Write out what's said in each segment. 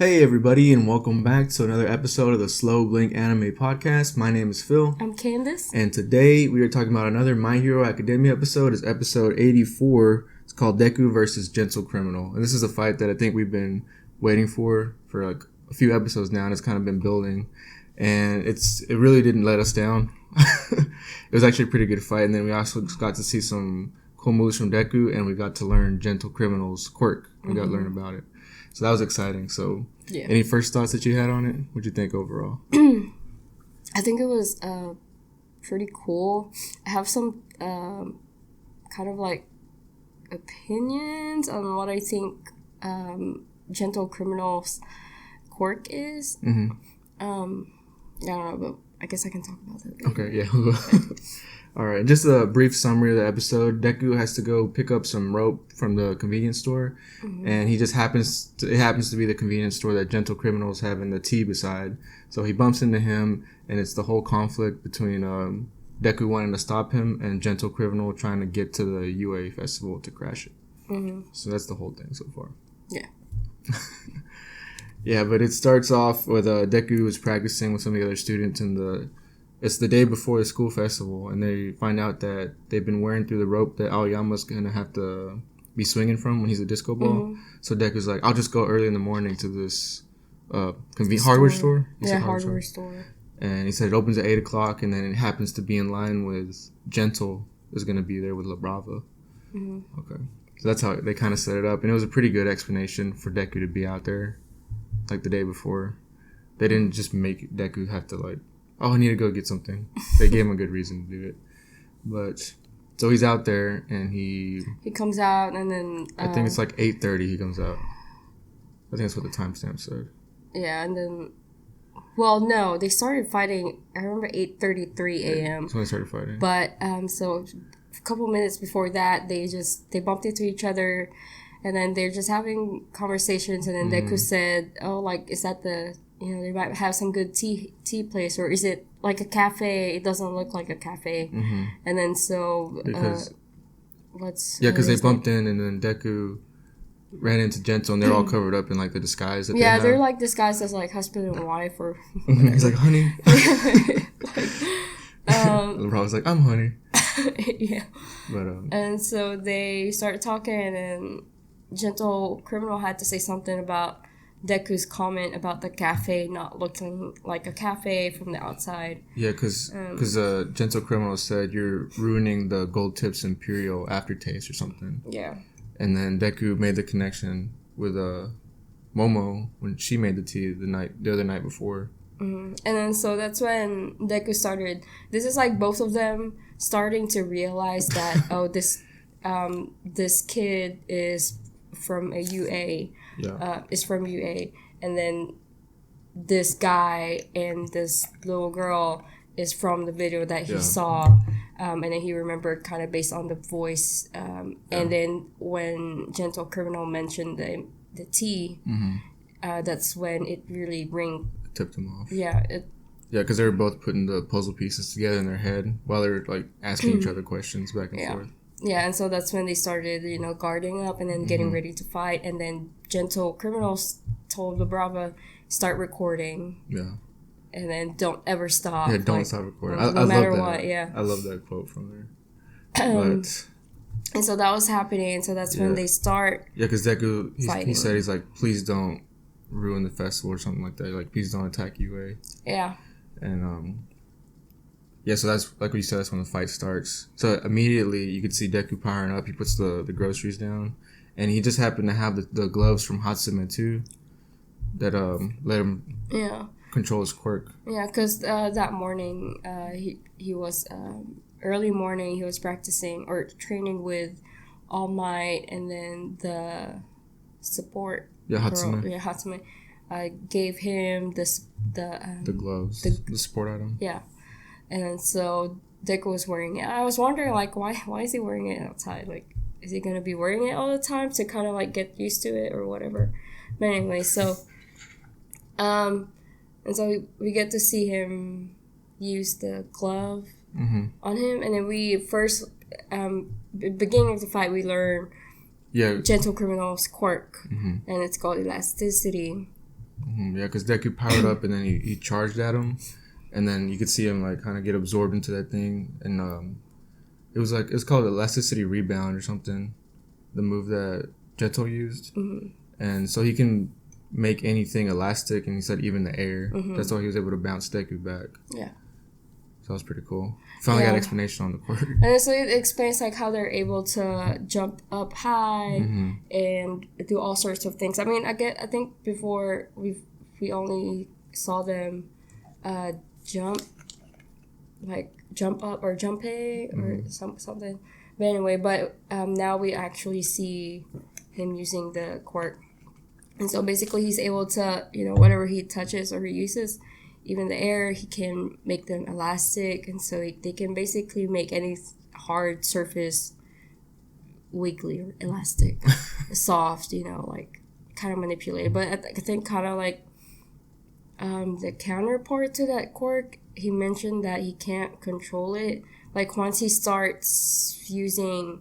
Hey everybody, and welcome back to another episode of the Slow Blink Anime Podcast. My name is Phil. I'm Candace. And today we are talking about another My Hero Academia episode. It's episode 84. It's called Deku versus Gentle Criminal. And this is a fight that I think we've been waiting for like a few episodes now, and it's kind of been building. And it really didn't let us down. It was actually a pretty good fight. And then we also got to see some cool moves from Deku, and we got to learn Gentle Criminal's quirk. We got to learn about it. So that was exciting. So, Any first thoughts that you had on it? What'd you think overall? I think it was pretty cool. I have some kind of like opinions on what I think Gentle Criminal's quirk is. I don't know, but I guess I can talk about that later. Okay, yeah. All right, just a brief summary of the episode. Deku has to go pick up some rope from the convenience store, and he just happens to be the convenience store that Gentle Criminal is having the tea beside. So he bumps into him, and it's the whole conflict between Deku wanting to stop him and Gentle Criminal trying to get to the UA festival to crash it. So that's the whole thing so far. Yeah. Yeah, but it starts off with Deku is practicing with some of the other students It's the day before the school festival, and they find out that they've been wearing through the rope that Aoyama's going to have to be swinging from when he's a disco ball. So Deku's like, I'll just go early in the morning to this hardware store. Hardware store. And he said it opens at 8 o'clock, and then it happens to be in line with Gentle is going to be there with La Brava. Okay. So that's how they kind of set it up. And it was a pretty good explanation for Deku to be out there, like the day before. They didn't just make Deku have to, like, I need to go get something. They gave him a good reason to do it. But, so he's out there, and he comes out, and then I think it's like 8:30 he comes out. I think that's what the timestamp said. Yeah, and then, well, no, they started fighting, I remember 8:33 a.m. That's when they started fighting. But, so a couple minutes before that, they bumped into each other, and then they're just having conversations, and then Deku said, is that they might have some good tea place, or is it like a cafe? It doesn't look like a cafe. And then because they bumped in, and then Deku ran into Gentle, and they're all covered up in like the disguise that they're like disguised as like husband and wife, or he's like, honey. I was like, I'm honey. Yeah. But and so they started talking, and Gentle Criminal had to say something about Deku's comment about the cafe not looking like a cafe from the outside. Yeah, because Gentle Criminal said you're ruining the Gold Tips Imperial aftertaste or something. Yeah. And then Deku made the connection with Momo when she made the tea the other night before. And then so that's when Deku started. This is like both of them starting to realize that this kid is from a UA. Is from UA, and then this guy and this little girl is from the video that he saw, and then he remembered kind of based on the voice, and then when Gentle Criminal mentioned the tea, that's when it really tipped him off. Yeah. Because they were both putting the puzzle pieces together in their head while they were like asking each other questions back and forth. Yeah, and so that's when they started, guarding up and then getting ready to fight. And then Gentle Criminals told La Brava, start recording. Yeah. And then don't ever stop. Yeah, don't stop recording. No matter what, yeah. I love that quote from there. And so that was happening. And so that's when they start. Yeah, because Deku, he said, he's like, please don't ruin the festival or something like that. Like, please don't attack UA. Yeah. And, yeah, so that's, like what you said, that's when the fight starts. So immediately you could see Deku powering up. He puts the groceries down. And he just happened to have the gloves from Hatsume, too, that let him control his quirk. Yeah, because that morning, he was, early morning, he was practicing or training with All Might, and then the support Hatsume. Girl, Hatsume gave him the gloves, the support item. Yeah. And so Deku was wearing it. I was wondering, like, why is he wearing it outside? Like, is he going to be wearing it all the time to kind of, like, get used to it or whatever? But anyway, so, and so we get to see him use the glove on him. And then we first, beginning of the fight, we learn Gentle Criminal's quirk. And it's called Elasticity. Yeah, because Deku powered up and then he charged at him, and then you could see him like kind of get absorbed into that thing, and it's called Elasticity Rebound or something, the move that Gentle used, and so he can make anything elastic, and he said even the air. That's why he was able to bounce Deku back. Yeah. So that was pretty cool. Finally got explanation on the quirk. And so it explains like how they're able to jump up high and do all sorts of things. I mean, I think before we only saw them jump up or jumping or something. But anyway, now we actually see him using the quirk. And so basically he's able to, whatever he touches or he uses, even the air, he can make them elastic. And so they can basically make any hard surface wiggly or elastic, soft, like kind of manipulated. But I think kind of like the counterpart to that quirk, he mentioned that he can't control it. Like once he starts using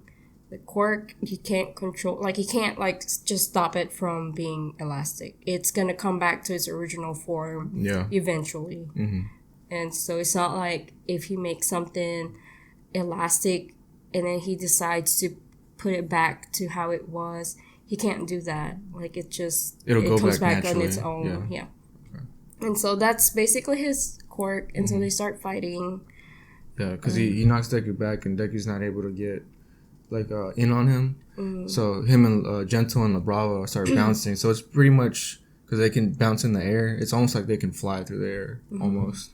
the quirk, he can't control, like he can't like just stop it from being elastic. It's gonna come back to its original form eventually. And so it's not like if he makes something elastic and then he decides to put it back to how it was, he can't do that. Like it comes back on its own. Yeah. Okay. And so that's basically his quirk. And so they start fighting. Yeah, because he knocks Deku back, and Deku's not able to get in on him. So him and Gentle and Bravo start bouncing. So it's pretty much because they can bounce in the air. It's almost like they can fly through the air almost.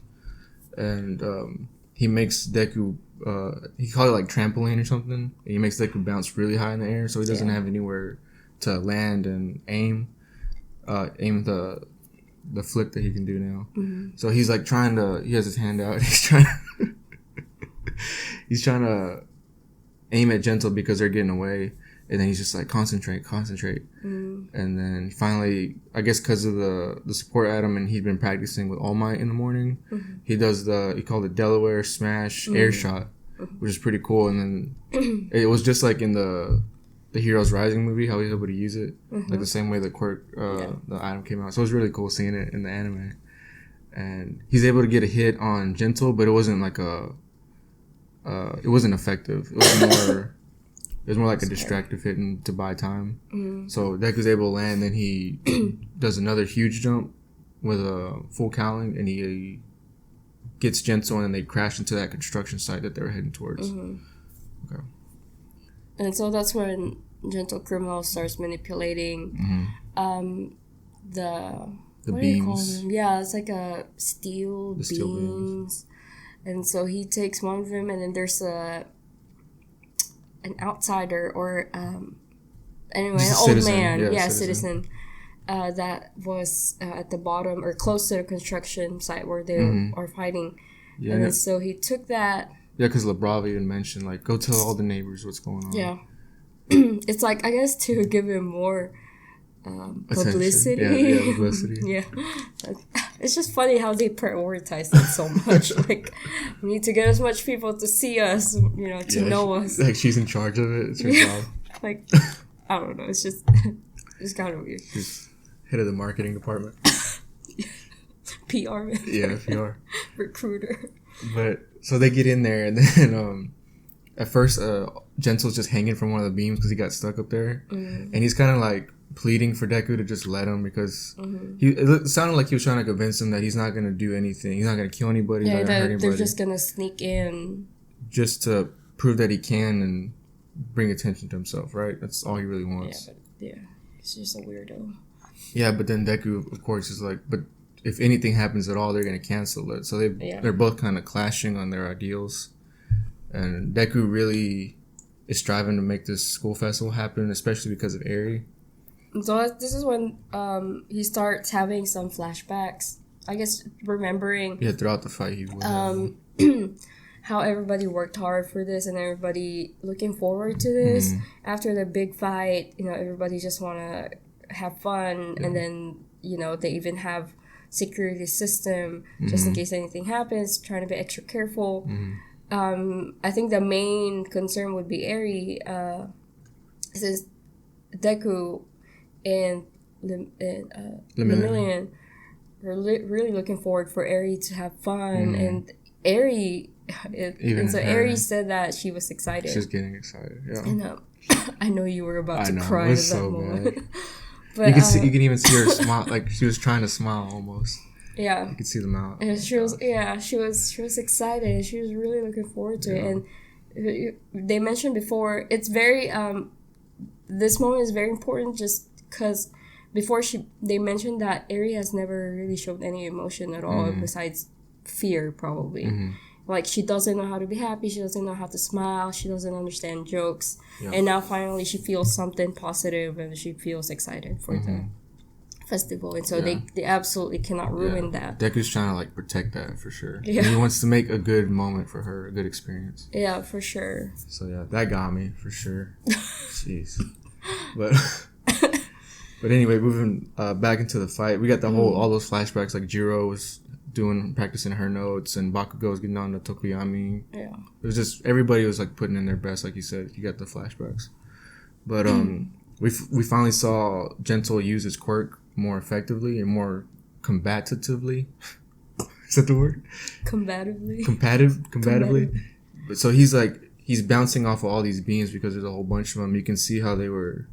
And he makes Deku. He called it like trampoline or something. And he makes Deku bounce really high in the air, so he doesn't have anywhere to land and aim the flick that he can do now. So he's like trying to. He has his hand out. He's trying to aim at Gentle because they're getting away, and then he's just like concentrate, and then finally, I guess because of the support atom, and he'd been practicing with All Might in the morning, he does he called it Delaware Smash Air Shot, which is pretty cool. And then it was just like in the Heroes Rising movie, how he's able to use it, like the same way the quirk the item came out. So it was really cool seeing it in the anime, and he's able to get a hit on Gentle, but it wasn't like it wasn't effective. It was more like a distractive hit and to buy time. So Deku's able to land, then he does another huge jump with a full cowling, and he gets Gentle, and they crash into that construction site that they were heading towards. Okay. And so that's when Gentle Criminal starts manipulating the what beams. Do you call them? Yeah, it's like a steel beams. And so he takes one of them, and then there's an outsider or anyway, an old man, citizen that was at the bottom or close to the construction site where they are fighting. Yeah, and then so he took that. Yeah, because LeBrava even mentioned like, go tell all the neighbors what's going on. Yeah, it's like I guess to give him more publicity. Yeah, publicity. Yeah. It's just funny how they prioritize it so much. Like, we need to get as much people to see us, to know us. Like, she's in charge of it. It's her job. Like, I don't know. It's just, it's kind of weird. She's head of the marketing department. PR man. Yeah, PR. Recruiter. But, so they get in there, and then, at first, Gentle's just hanging from one of the beams because he got stuck up there. And he's kind of like pleading for Deku to just let him because it sounded like he was trying to convince him that he's not going to do anything. He's not going to kill anybody. Yeah, they're just going to sneak in. Just to prove that he can and bring attention to himself, right? That's all he really wants. Yeah, he's just a weirdo. Yeah, but then Deku, of course, is like, but if anything happens at all, they're going to cancel it. So they're both kind of clashing on their ideals. And Deku really is striving to make this school festival happen, especially because of Eri. So this is when he starts having some flashbacks. I guess remembering. Yeah, throughout the fight he would. How everybody worked hard for this and everybody looking forward to this. After the big fight, everybody just want to have fun. And then, they even have security system just in case anything happens, trying to be extra careful. I think the main concern would be Eri, since Deku and Lemillion were really looking forward for Eri to have fun, and Eri, Eri said that she was excited. She's getting excited. Yeah. And I know you were about to cry at that moment. But you can even see her smile, like she was trying to smile almost. Yeah, you could see the mouth. And she was excited. She was really looking forward to it. And they mentioned before, it's very this moment is very important just because before they mentioned that Eri has never really showed any emotion at all besides fear, probably. Like, she doesn't know how to be happy, she doesn't know how to smile, she doesn't understand jokes, and now finally she feels something positive and she feels excited for the festival, and so they absolutely cannot ruin that. Deku's trying to like protect that for sure. And he wants to make a good moment for her, a good experience. Yeah, for sure. So that got me for sure. Jeez. But anyway, moving back into the fight, we got the all those flashbacks, like Jiro was practicing her notes, and Bakugo was getting on the Tokuyami. Yeah. It was just, everybody was like putting in their best, like you said. You got the flashbacks. But we finally saw Gentle use his quirk more effectively and more combatively. Is that the word? Combatively. Combatively. But so he's bouncing off of all these beams because there's a whole bunch of them. You can see how they were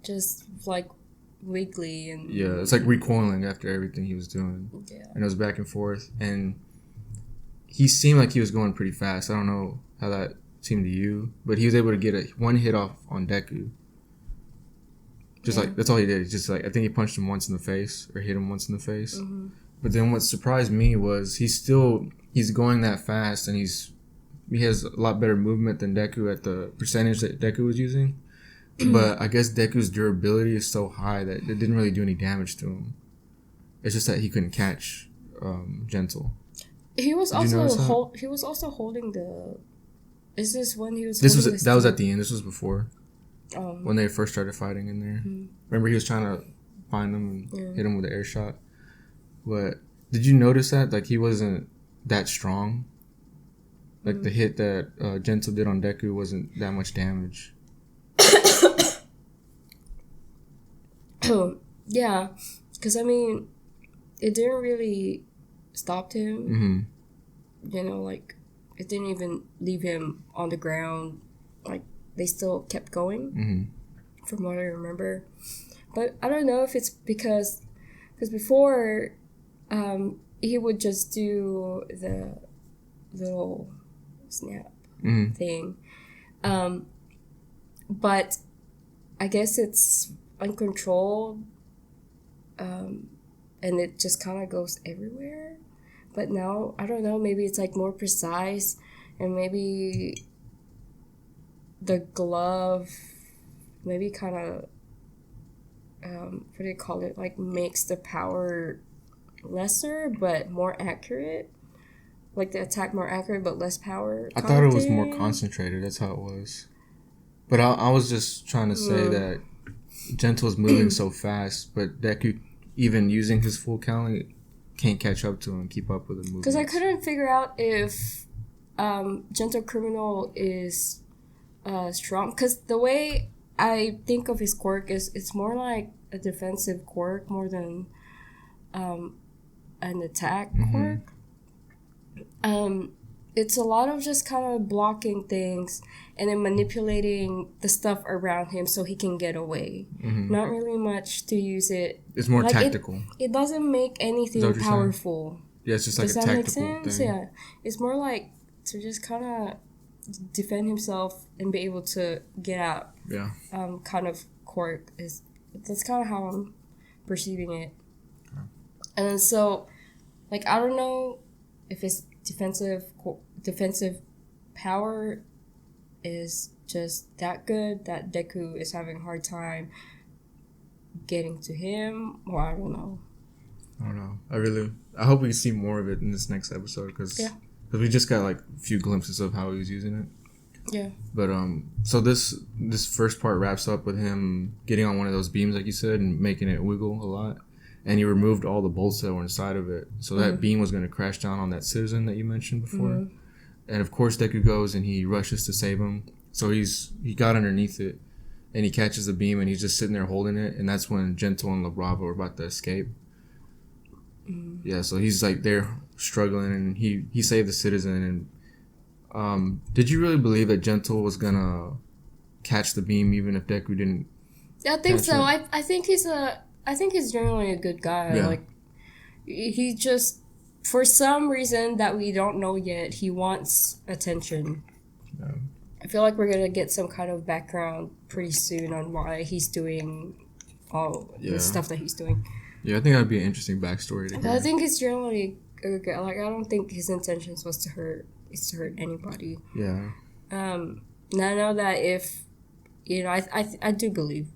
just like wiggly and it's like recoiling after everything he was doing. Yeah. And it was back and forth, and he seemed like he was going pretty fast. I don't know how that seemed to you, but he was able to get one hit off on Deku. Just like, that's all he did. Just like, I think he punched him once in the face, or hit him once in the face. But then what surprised me was he's going that fast, and he has a lot better movement than Deku at the percentage that Deku was using. But I guess Deku's durability is so high that it didn't really do any damage to him. It's just that he couldn't catch Gentle. He was also holding the. Is this when he was? That was at the end. This was before. When they first started fighting in there. Remember, he was trying to find him and hit him with an air shot. But did you notice that? Like, he wasn't that strong. Like, the hit that Gentle did on Deku wasn't that much damage. Yeah, because I mean, it didn't really stop him. You know, like, it didn't even leave him on the ground. Like, they still kept going, from what I remember. But I don't know if it's because before, he would just do the little snap thing. But I guess it's uncontrolled, and it just kind of goes everywhere. But now, I don't know, maybe it's like more precise, and maybe the glove maybe kind of what do you call it, like, makes the power lesser but more accurate, like the attack more accurate but less power. I thought it was more concentrated. That's how it was. But I was just trying to say that Gentle's moving so fast, but Deku, even using his full count, can't catch up to him and keep up with the movement. Because I couldn't figure out if Gentle Criminal is strong. Because the way I think of his quirk is it's more like a defensive quirk more than an attack quirk. It's a lot of just kind of blocking things and then manipulating the stuff around him so he can get away. Not really much to use it. It's more like tactical. It doesn't make anything powerful. Yeah, it's just like a tactical thing. Yeah. It's more like to just kind of defend himself and be able to get out. Yeah. Kind of quirk. That's kind of how I'm perceiving it. Okay. And then so, like, I don't know if it's defensive power is just that good that Deku is having a hard time getting to him, or I don't know. I hope we see more of it in this next episode, because we just got like a few glimpses of how he was using it. Yeah. But so this first part wraps up with him getting on one of those beams, like you said, and making it wiggle a lot. And he removed all the bolts that were inside of it. So that beam was going to crash down on that citizen that you mentioned before. And of course, Deku goes and he rushes to save him. So he got underneath it. and he catches the beam, and he's just sitting there holding it, and that's when Gentle and LaBrava were about to escape. Yeah, so he's like there struggling, and he saved the citizen. And did you really believe that Gentle was gonna catch the beam even if Deku didn't? Yeah, I think so. I think he's generally a good guy. Yeah. Like he just, for some reason that we don't know yet, he wants attention. Yeah. I feel like we're gonna get some kind of background pretty soon on why he's doing all the stuff that he's doing. Yeah, I think that'd be an interesting backstory to hear. I think it's generally like I don't think his intentions was to hurt anybody. Yeah. And I know that if I do believe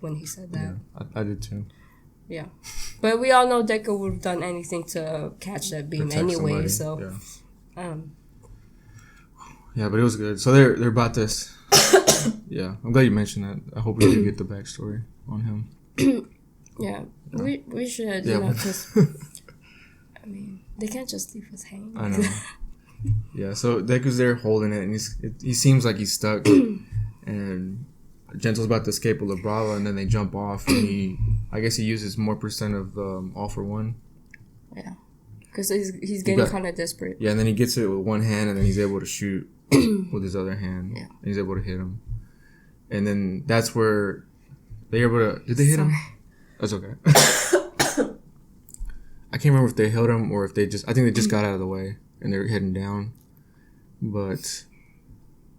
when he said that. Yeah, I did too. Yeah, but we all know Deku would have done anything to catch that beam anyway. Somebody. So, yeah. Yeah, but it was good. So they're about this. Yeah, I'm glad you mentioned that. I hope we do get the backstory on him. Yeah, we should. Yeah. Because I mean, they can't just leave us hanging. I know. Yeah, so Deku's there holding it, and he seems like he's stuck, and Gentle's about to escape with LaBrava, and then they jump off, and I guess he uses more percent of All for One. Yeah, because he's getting kind of desperate. Yeah, and then he gets it with one hand, and then he's able to shoot with his other hand. Yeah, and he's able to hit him, and then that's where they're able to. Did they hit him? That's okay. I can't remember if they hit him or if they just. I think they just got out of the way and they're heading down, but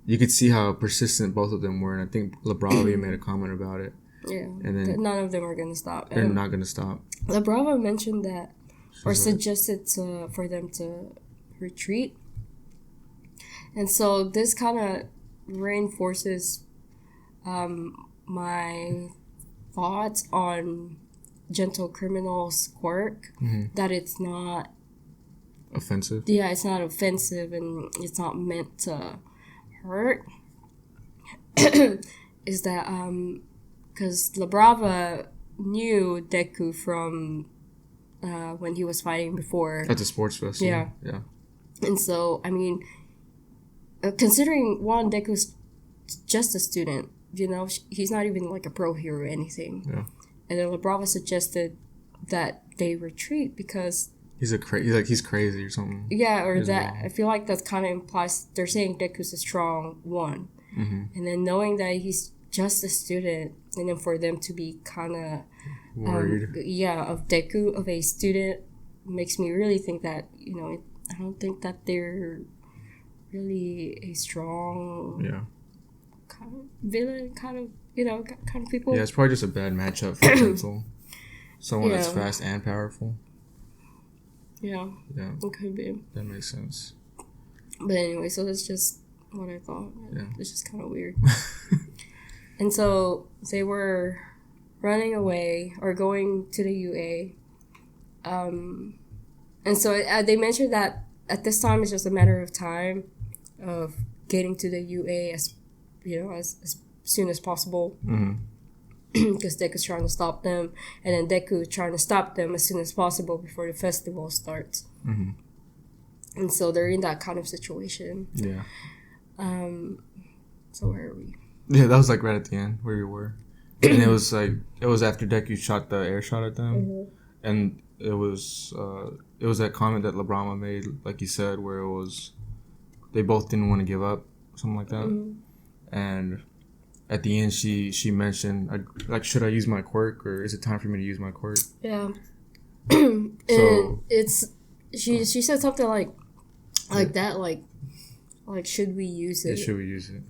you could see how persistent both of them were, and I think LaBrava made a comment about it. Yeah, and then none of them are going to stop. They're not going to stop. LaBrava mentioned that, or suggested for them to retreat, and so this kind of reinforces my thoughts on Gentle Criminal's quirk, that it's not offensive. Yeah, it's not offensive and it's not meant to hurt. Is that because LaBrava knew Deku from when he was fighting before at the sports festival. Yeah. And so, I mean, considering Deku's just a student, he's not even like a pro hero or anything. Yeah. And then LaBrava suggested that they retreat because he's crazy or something. Yeah, or that I feel like that kind of implies they're saying Deku's a strong one, and then knowing that he's just a student, and then for them to be kind of worried, of Deku, of a student, makes me really think that I don't think that they're really a strong kind of villain, kind of people. Yeah, it's probably just a bad matchup for Gentle. Someone that's fast and powerful. Yeah, it could be. That makes sense. But anyway, so that's just what I thought. Yeah. It's just kind of weird. And so they were running away or going to the UA. And so they mentioned that at this time it's just a matter of time of getting to the UA as soon as possible. Because Deku's trying to stop them, and then Deku trying to stop them as soon as possible before the festival starts. And so they're in that kind of situation. Yeah. So where are we? Yeah, that was like right at the end where we were, and it was after Deku shot the air shot at them, and it was that comment that LaBrava made, like you said, where it was they both didn't want to give up, something like that, and. At the end, she mentioned, should I use my quirk, or is it time for me to use my quirk? Yeah. And she said something like that, like should we use it? Yeah, should we use it?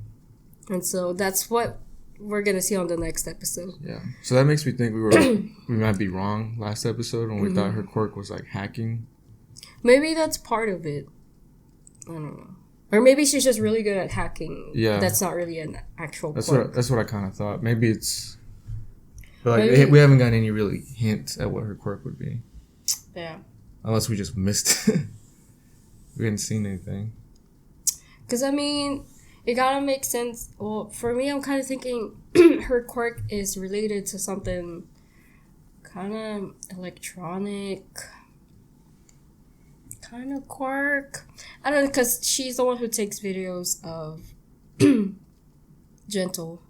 And so that's what we're gonna see on the next episode. Yeah. So that makes me think we might be wrong last episode when we thought her quirk was like hacking. Maybe that's part of it. I don't know. Or maybe she's just really good at hacking. Yeah. That's not really an actual quirk. That's what I kind of thought. Maybe it's... But we haven't gotten any really hint at what her quirk would be. Yeah. Unless we just missed it. We hadn't seen anything. Because, I mean, it gotta make sense. Well, for me, I'm kind of thinking her quirk is related to something kind of electronic... kind of quirk. I don't know, because she's the one who takes videos of Gentle.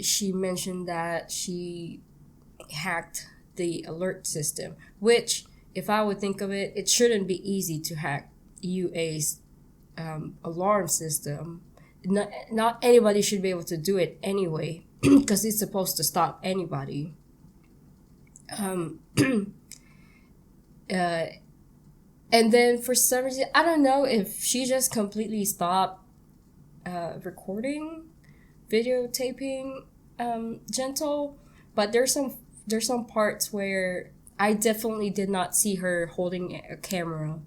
she mentioned that she hacked the alert system, which, if I would think of it, it shouldn't be easy to hack UA's alarm system. Not anybody should be able to do it anyway, because it's supposed to stop anybody. And then for some reason, I don't know if she just completely stopped recording, videotaping Gentle, but there's some parts where I definitely did not see her holding a camera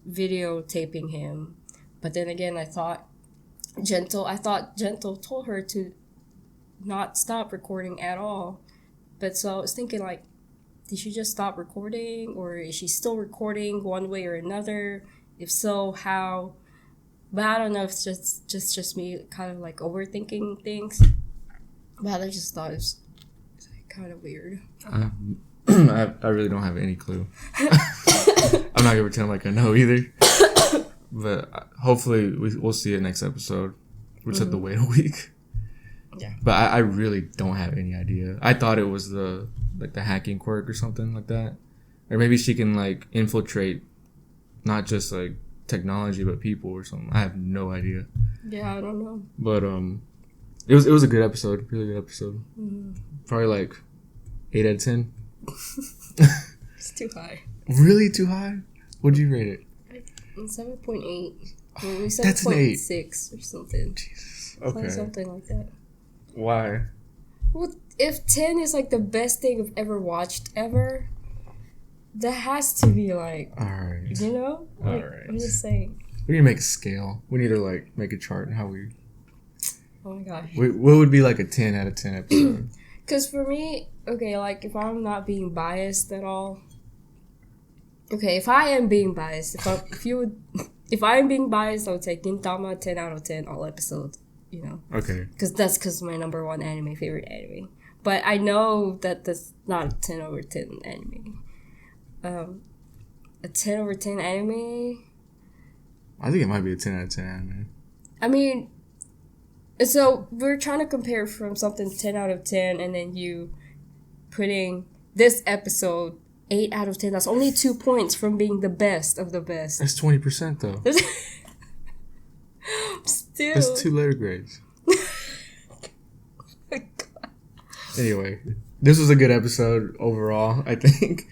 videotaping him. But then again, I thought Gentle told her to not stop recording at all. But so I was thinking, like, did she just stop recording, or is she still recording one way or another? If so, how? But I don't know if it's just me kind of like overthinking things. But I just thought it was kind of weird. I really don't have any clue. I'm not gonna pretend like I know either. But hopefully we'll see it next episode. We just have to wait a week. Yeah. But I really don't have any idea. I thought it was the hacking quirk or something like that. Or maybe she can like infiltrate not just like technology but people or something. I have no idea. Yeah, I don't know. But it was a good episode, really good episode. Probably like 8 out of 10. It's too high. Really too high? What'd you rate it? 7.8. Maybe That's an 8. 7.6 or something. Jesus. Okay. Something like that. Why? Well, if 10 is like the best thing I've ever watched ever, that has to be like, alright. You know? Like, Alright. I'm just saying. We need to make a scale. We need to like make a chart and how we. Oh my gosh. What would be like a 10 out of 10 episode? Because for me, okay, like if I'm not being biased at all. Okay, if I am being biased, if I am being biased, I would say Gintama 10 out of 10 all episodes. You know. Okay. Because my number one favorite anime. But I know that that's not a 10 over 10 anime. A 10 over 10 anime. I think it might be a 10 out of 10 anime. I mean, so we're trying to compare from something 10 out of 10 and then you putting this episode 8 out of 10. That's only 2 points from being the best of the best. That's 20% though. Still. That's 2 letter grades. My God. Anyway, this was a good episode overall, I think.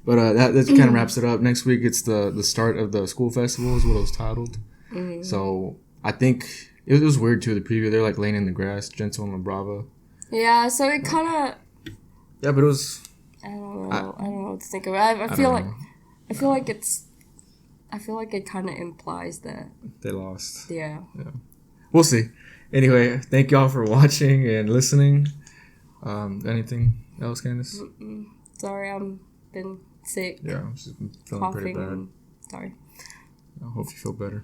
But that kind of wraps it up. Next week, it's the start of the school festival is what it was titled. Mm-hmm. So I think it was weird too, the preview. They're like laying in the grass, Gentle and La Brava. Yeah, so it kind of... Yeah, but it was... I don't know what to think of it. I feel like it kind of implies that they lost. Yeah. We'll see. Anyway, thank y'all for watching and listening. Anything else, Candace? Sorry, I'm been sick. Yeah, I'm just feeling coughing, pretty bad. Sorry. I hope you feel better.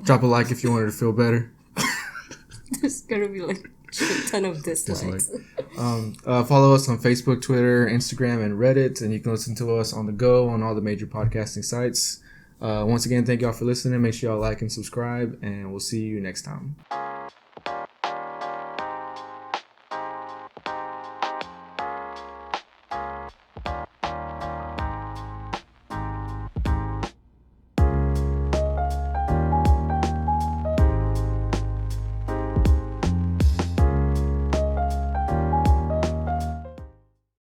Drop a like if you wanted to feel better. There's gonna be like a ton of dislikes. Follow us on Facebook, Twitter, Instagram, and Reddit, and you can listen to us on the go on all the major podcasting sites. Once again, thank y'all for listening. Make sure y'all like and subscribe, and we'll see you next time.